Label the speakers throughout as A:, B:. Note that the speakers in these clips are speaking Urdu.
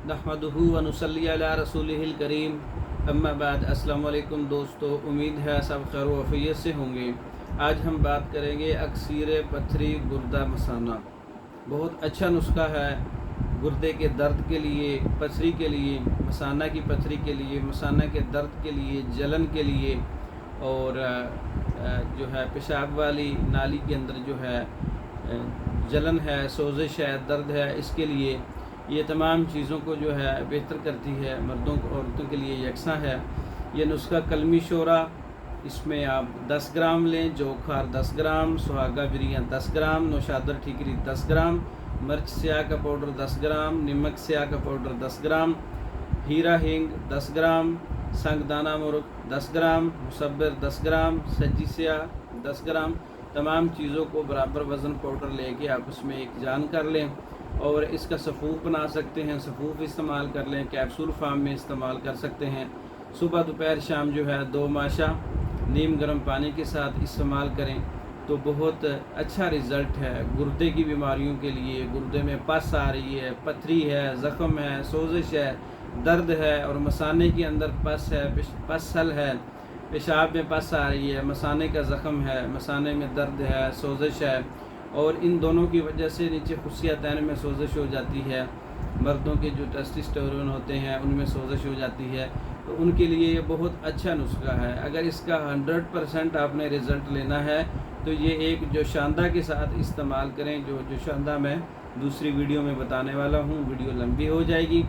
A: نحمدہ و نصلی علی رسولہ الکریم اما بعد۔ السلام علیکم دوستو، امید ہے سب خیر و عافیت سے ہوں گے۔ آج ہم بات کریں گے اکسیر پتھری گردہ مثانہ۔ بہت اچھا نسخہ ہے گردے کے درد کے لیے، پتھری کے لیے، مثانہ کی پتھری کے لیے، مثانہ کے درد کے لیے، جلن کے لیے، اور جو ہے پیشاب والی نالی کے اندر جو ہے جلن ہے، سوزش ہے، درد ہے، اس کے لیے یہ تمام چیزوں کو جو ہے بہتر کرتی ہے۔ مردوں کو عورتوں کے لیے یکساں ہے یہ نسخہ۔ کلمی شورا، اس میں آپ 10 گرام لیں، جو کھار 10 گرام، سہاگا بریاں 10 گرام، نوشادر ٹھیکری 10 گرام، مرچ سیاہ کا پاؤڈر 10 گرام، نمک سیاہ کا پاؤڈر 10 گرام، ہیرا ہینگ 10 گرام، سنگ دانہ مرغ 10 گرام، مصبر 10 گرام، سجی سیاہ 10 گرام۔ تمام چیزوں کو برابر وزن پاؤڈر لے کے آپ اس میں ایک جان کر لیں، اور اس کا سفوف بنا سکتے ہیں، سفوف استعمال کر لیں، کیپسول فارم میں استعمال کر سکتے ہیں۔ صبح دوپہر شام جو ہے 2 ماشا نیم گرم پانی کے ساتھ استعمال کریں تو بہت اچھا رزلٹ ہے گردے کی بیماریوں کے لیے۔ گردے میں پس آ رہی ہے، پتھری ہے، زخم ہے، سوزش ہے، درد ہے، اور مثانے کے اندر پس ہے، پسل ہے، پیشاب میں پس آ رہی ہے، مثانے کا زخم ہے، مثانے میں درد ہے، سوزش ہے، اور ان دونوں کی وجہ سے نیچے خصیتین میں سوزش ہو جاتی ہے۔ مردوں کے جو ٹیسٹوسٹیرون ہوتے ہیں ان میں سوزش ہو جاتی ہے، تو ان کے لیے یہ بہت اچھا نسخہ ہے۔ اگر اس کا 100% آپ نے رزلٹ لینا ہے تو یہ ایک جوشاندہ کے ساتھ استعمال کریں۔ جو جوشاندہ میں دوسری ویڈیو میں بتانے والا ہوں، ویڈیو لمبی ہو جائے گی۔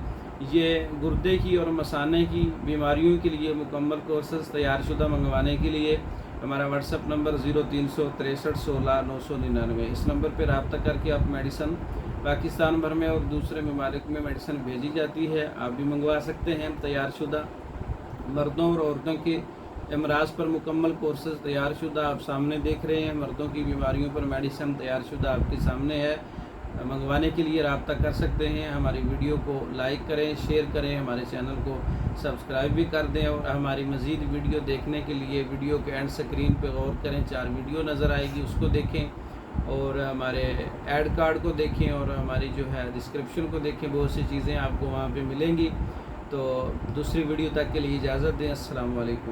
A: یہ گردے کی اور مثانے کی بیماریوں کے لیے مکمل کورسز تیار شدہ منگوانے کے لیے ہمارا واٹس ایپ نمبر 0363 16 999، اس نمبر پہ رابطہ کر کے آپ میڈیسن پاکستان بھر میں اور دوسرے ممالک میں میڈیسن بھیجی جاتی ہے، آپ بھی منگوا سکتے ہیں۔ تیار شدہ مردوں اور عورتوں کے امراض پر مکمل کورسز تیار شدہ آپ سامنے دیکھ رہے ہیں۔ مردوں کی بیماریوں پر میڈیسن تیار شدہ آپ کے سامنے ہے۔ منگوانے کے لیے رابطہ کر سکتے ہیں۔ ہماری ویڈیو کو لائک کریں، شیئر کریں، ہمارے چینل کو سبسکرائب بھی کر دیں، اور ہماری مزید ویڈیو دیکھنے کے لیے ویڈیو کے اینڈ سکرین پہ غور کریں، 4 ویڈیو نظر آئے گی، اس کو دیکھیں، اور ہمارے ایڈ کارڈ کو دیکھیں، اور ہماری جو ہے ڈسکرپشن کو دیکھیں۔ بہت سی چیزیں آپ کو وہاں پہ ملیں گی۔ تو دوسری ویڈیو تک کے لیے اجازت دیں۔ السلام علیکم۔